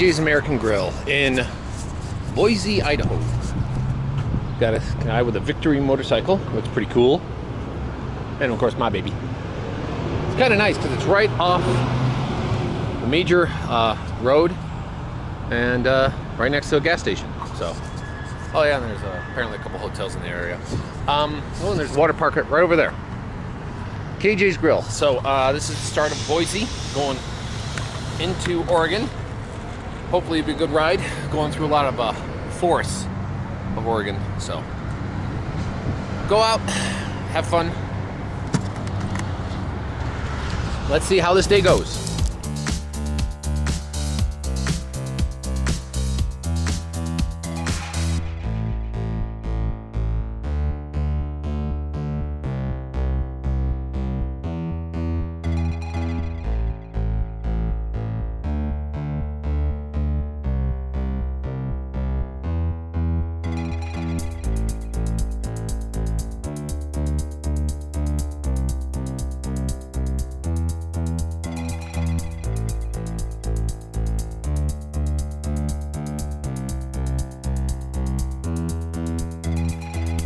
Jay's American Grill in Boise, Idaho. Got a guy with a Victory motorcycle. Looks pretty cool. And of course my baby. It's kind of nice because it's right off the major road and right next to a gas station. So, oh yeah, and there's apparently a couple hotels in the area. Oh, and there's a water park right over there. KJ's Grill. So this is the start of Boise, going into Oregon. Hopefully it'll be a good ride, going through a lot of forests of Oregon. So go out, have fun. Let's see how this day goes.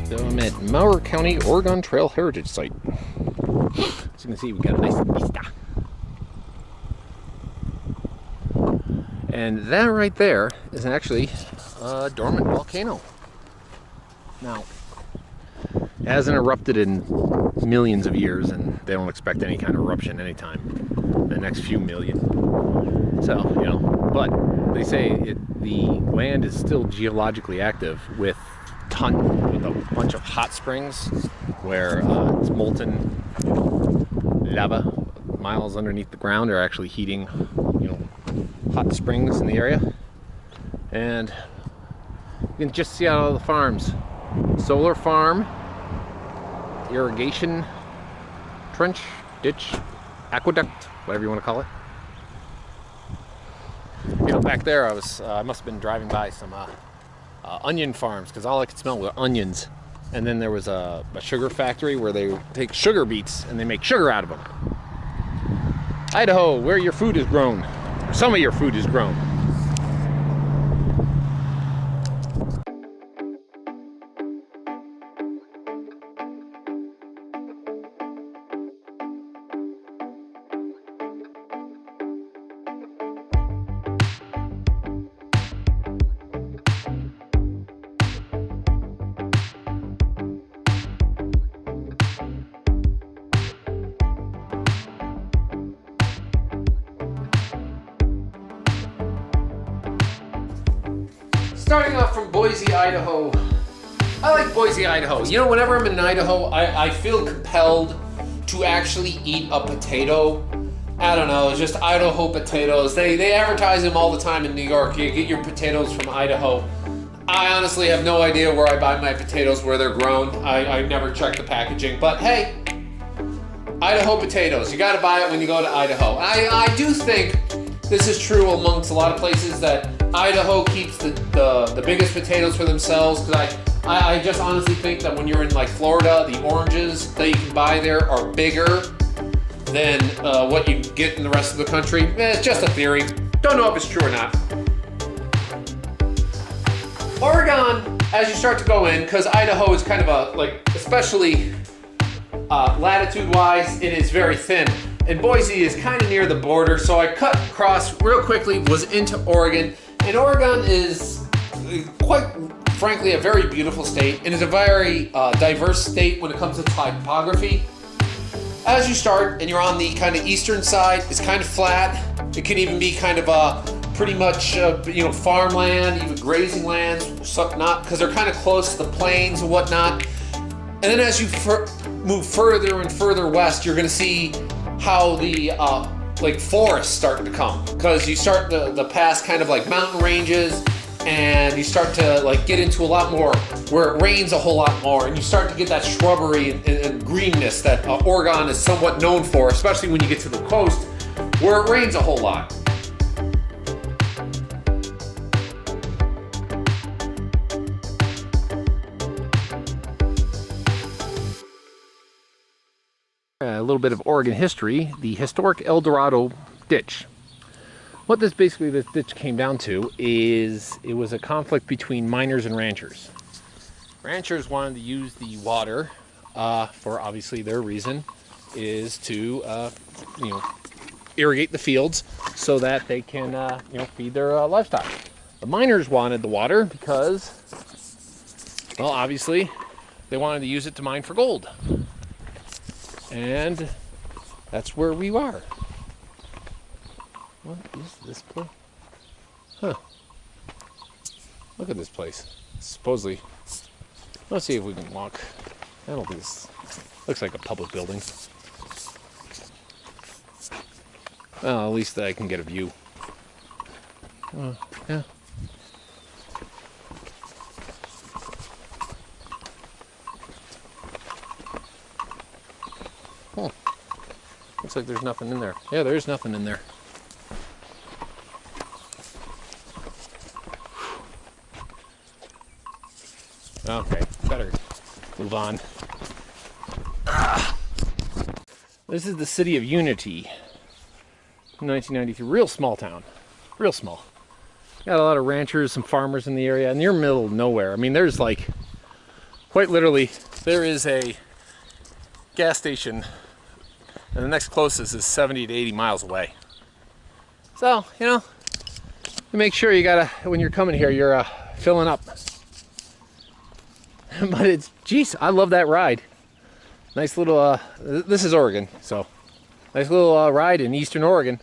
So I'm at Mower County, Oregon Trail Heritage Site. As you can see, we got a nice vista. And that right there is actually a dormant volcano. Now, it hasn't erupted in millions of years, and they don't expect any kind of eruption anytime in the next few million. So, you know, but they say the land is still geologically active with a bunch of hot springs where it's molten lava miles underneath the ground are actually heating, you know, hot springs in the area. And you can just see out all the farms. Solar farm, irrigation, trench, ditch, aqueduct, whatever you want to call it. You know, back there I must have been driving by some onion farms, because all I could smell were onions. And then there was a sugar factory where they take sugar beets and they make sugar out of them. Idaho, where your food is grown, or some of your food is grown. Starting off from Boise, Idaho. I like Boise, Idaho. You know, whenever I'm in Idaho, I feel compelled to actually eat a potato. I don't know, it's just Idaho potatoes. They advertise them all the time in New York. You get your potatoes from Idaho. I honestly have no idea where I buy my potatoes, where they're grown. I never check the packaging, but hey, Idaho potatoes. You gotta buy it when you go to Idaho. I do think this is true amongst a lot of places, that Idaho keeps the biggest potatoes for themselves, because I just honestly think that when you're in like Florida, the oranges that you can buy there are bigger than what you get in the rest of the country. It's just a theory. Don't know if it's true or not. Oregon, as you start to go in, because Idaho is kind of a, like, especially latitude-wise, it is very thin. And Boise is kind of near the border, so I cut across real quickly, was into Oregon. And Oregon is, quite frankly, a very beautiful state, and is a very diverse state when it comes to topography. As you start and you're on the kind of eastern side, it's kind of flat. It can even be kind of pretty much you know, farmland, even grazing lands, not, because they're kind of close to the plains and whatnot. And then as you move further and further west, you're going to see how the like forests start to come, because you start the past kind of like mountain ranges, and you start to like get into a lot more where it rains a whole lot more, and you start to get that shrubbery and greenness that Oregon is somewhat known for, especially when you get to the coast where it rains a whole lot. A little bit of Oregon history. The historic Dorado Ditch What this ditch came down to is it was a conflict between miners and ranchers. Ranchers wanted to use the water for obviously their reason is to irrigate the fields so that they can feed their livestock. The miners wanted the water because, well, obviously they wanted to use it to mine for gold. And that's where we are. What is this place? Huh. Look at this place. Supposedly. Let's see if we can walk. I don't think this looks like a public building. Well, at least I can get a view. Yeah. Huh. Looks like there's nothing in there. Yeah, there's nothing in there. Okay, better move on. This is the city of Unity. 1993, real small town, real small. Got a lot of ranchers, some farmers in the area, and you're in the middle of nowhere. I mean, there's like, quite literally, there is a gas station, and the next closest is 70 to 80 miles away. So, you make sure you gotta, when you're coming here, you're filling up. But it's, geez, I love that ride. Nice little, this is Oregon, so nice little ride in Eastern Oregon.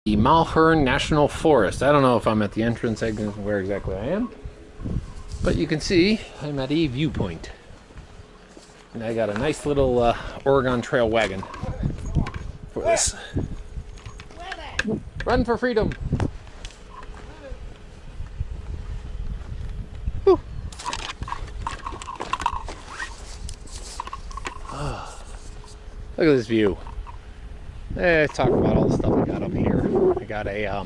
The Multnomah National Forest. I don't know if I'm at the entrance exit where exactly I am, but you can see I'm at a viewpoint. And I got a nice little Oregon Trail wagon for this. Run for freedom! Whew. Look at this view. Talk about all the stuff I got up here. I got a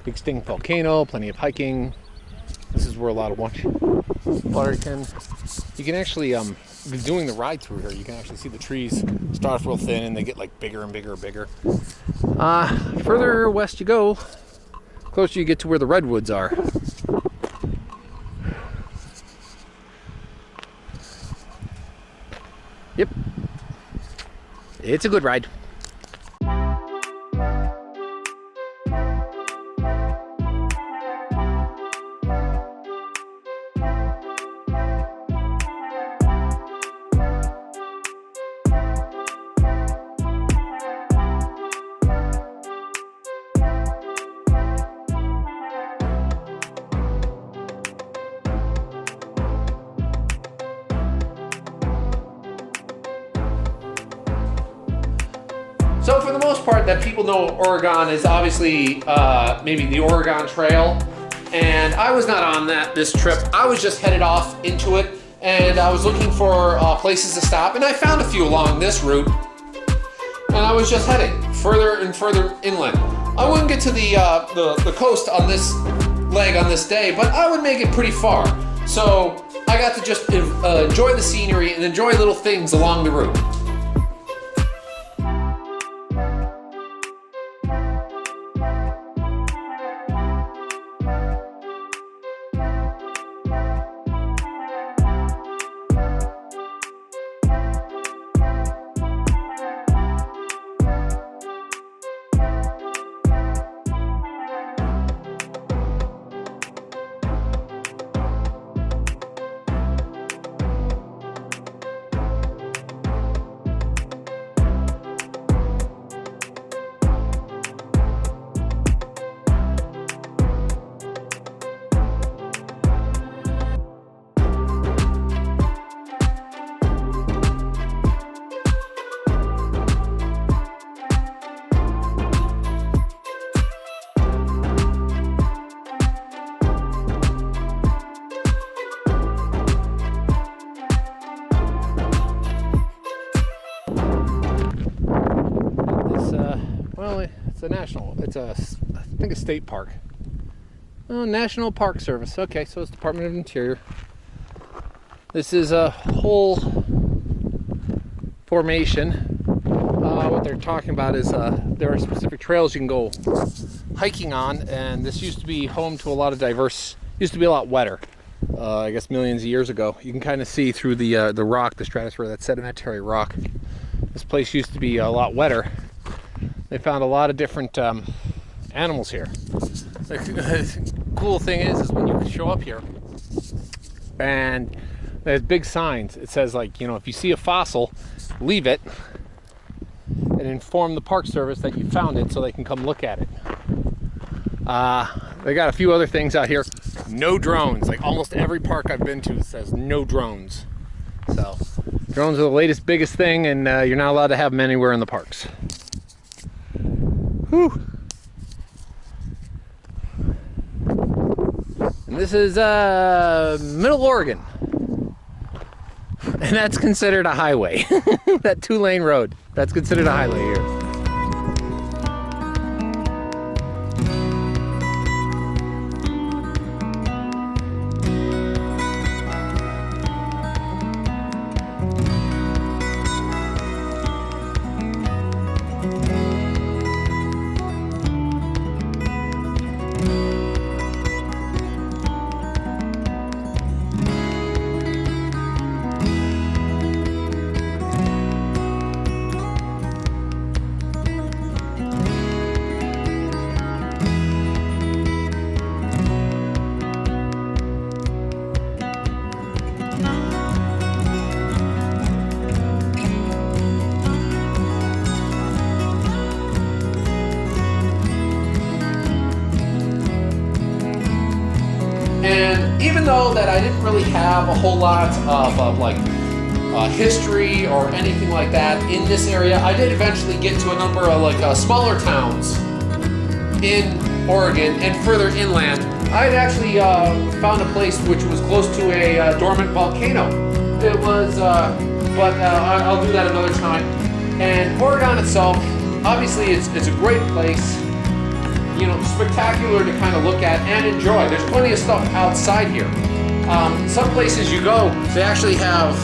extinct volcano, plenty of hiking. This is where a lot of water can. You can actually, doing the ride through here, you can actually see the trees start off real thin and they get like bigger and bigger and bigger. Further west you go, closer you get to where the redwoods are. Yep. It's a good ride. So for the most part, that people know Oregon is obviously maybe the Oregon Trail, and I was not on this trip. I was just headed off into it, and I was looking for places to stop, and I found a few along this route, and I was just heading further and further inland. I wouldn't get to the coast on this leg on this day, but I would make it pretty far. So I got to just enjoy the scenery and enjoy little things along the route. I think a state park. Oh, National Park Service. Okay, so it's Department of Interior. This is a whole formation. What they're talking about is there are specific trails you can go hiking on, and this used to be home to a lot of diverse, used to be a lot wetter. I guess millions of years ago. You can kind of see through the rock, the stratosphere, that sedimentary rock. This place used to be a lot wetter. They found a lot of different animals here. The cool thing is when you show up here and there's big signs. It says, like, you know, if you see a fossil, leave it and inform the Park Service that you found it so they can come look at it. They got a few other things out here. No drones. Like almost every park I've been to says no drones. So drones are the latest, biggest thing, and you're not allowed to have them anywhere in the parks. Whew. And this is Middle Oregon, and that's considered a highway. That 2-lane road, that's considered a highway here. And even though that I didn't really have a whole lot of history or anything like that in this area, I did eventually get to a number of smaller towns in Oregon and further inland. I had actually found a place which was close to a dormant volcano. It was, but I'll do that another time. And Oregon itself, obviously, it's a great place. You know, spectacular to kind of look at and enjoy. There's plenty of stuff outside here. Some places you go, they actually have,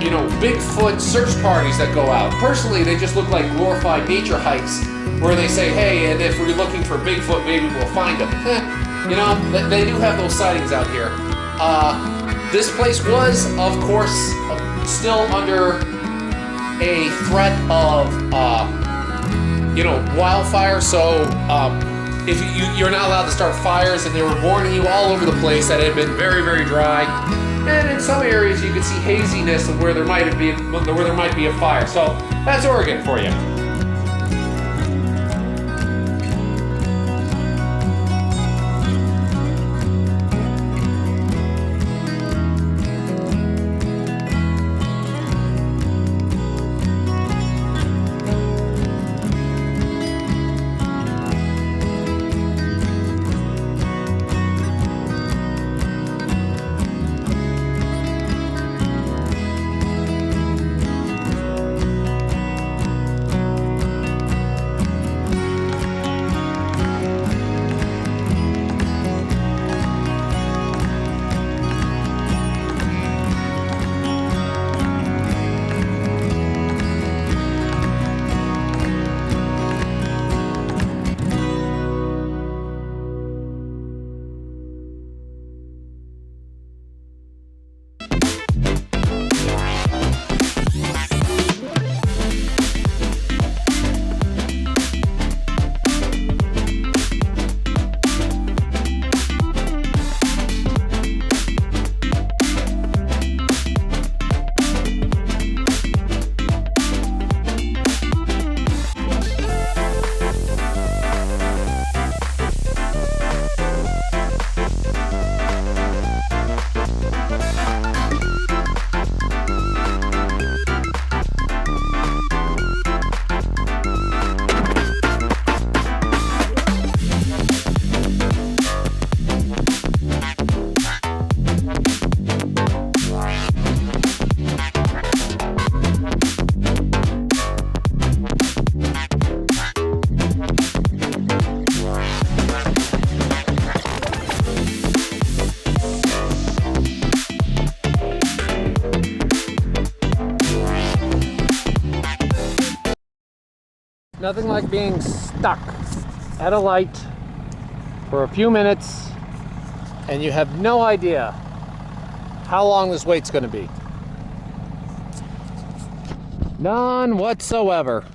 you know, Bigfoot search parties that go out. Personally, they just look like glorified nature hikes where they say, hey, and if we're looking for Bigfoot, maybe we'll find him. You know, they do have those sightings out here. This place was, of course, still under a threat of, you know, wildfire. So if you're not allowed to start fires, and they were warning you all over the place that it had been very, very dry. And in some areas, you could see haziness of where there might be a fire. So that's Oregon for you. Nothing like being stuck at a light for a few minutes and you have no idea how long this wait's going to be. None whatsoever.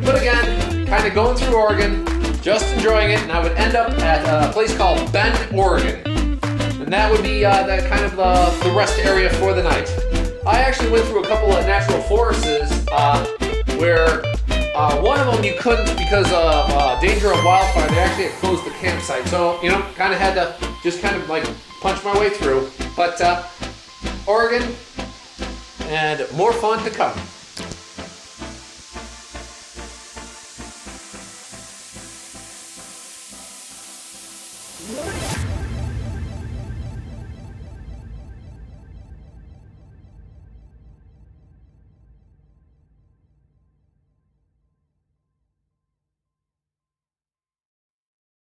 But again, kind of going through Oregon, just enjoying it, and I would end up at a place called Bend, Oregon. And that would be the kind of the rest area for the night. I actually went through a couple of natural forests where one of them you couldn't because of danger of wildfire. They actually had closed the campsite. So, you know, kind of had to just kind of like punch my way through. But Oregon, and more fun to come.